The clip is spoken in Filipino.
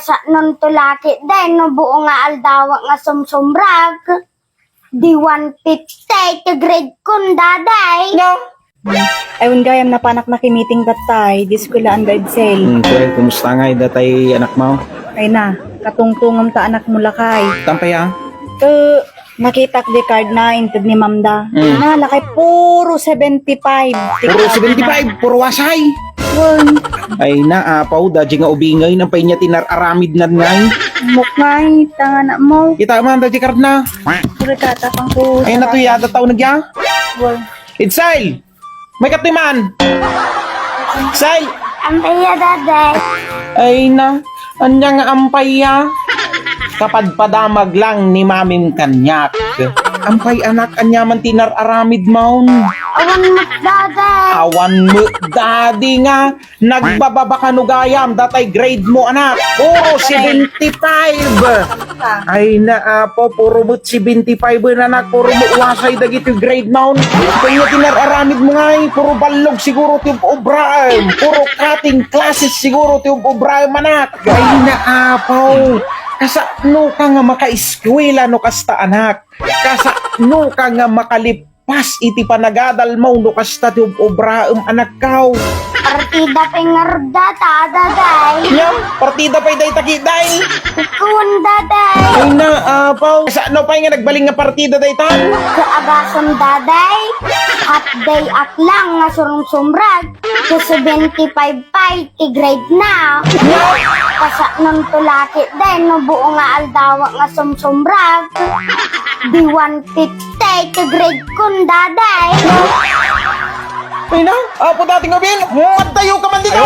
Kasa nun tulaki day no buo nga aldawa nga sumsumrag. Di 150 ka grade kun daday. No. Ayun gayam na panak na kimiting datay, di eskwelahan guide sale. Kuya, kumusta nga datay anak mo? Ay na, katungtungam ta anak mo lakay. Tampay ah. Nakita di card na inted ni Mamda. Na, lakay puro 75. Puro 75, puro wasay. Well, Ay naapaw, dadya nga ubingay ng pay niya tinararamid na ngay. mukmay, tanga na mo. Kita man, dadya card na. Puro katapang ko. Ay natuyada tao nagya. Well, Itsail! May katiman! Itsail! Ampaya daday. Ay na, anya nga ampaya. Kapadpadamag lang ni mamim kanyak. Ampay anak, anya man tinararamid maun. Awan mo daday. Awan mo, daddy nga. Nagbababa ka no gayam, datay grade mo anak. Puro 75. Ay na apo, puro mo 75 na anak. Puro mo wasay dagiti grade mo. Kaya tinararamid mo nga puro balog siguro ti obraem. Puro cutting classes siguro ti obraem anak. Ay na apo. Kasano ka nga maka-eskwela no kasta anak. Kasano ka nga makalipas iti panagadal mo no kasta ti obraem anak kaw. Partida pengarda ta daday. Nya, partida pa'y day takiday. Ikun daday. Ay na, apaw. Kasano pa'y nga nagbaling nga partida day tan? Kaagasom daday. Half day at lang nga surong-sumrag. Sa 75 pay ti grade na. Kasa nun tulaki day no buo nga aldawa nga sumsumrag. Di 150 ti grade kun daday. Ay na, apo dating ngabin. Matayo ka man dito.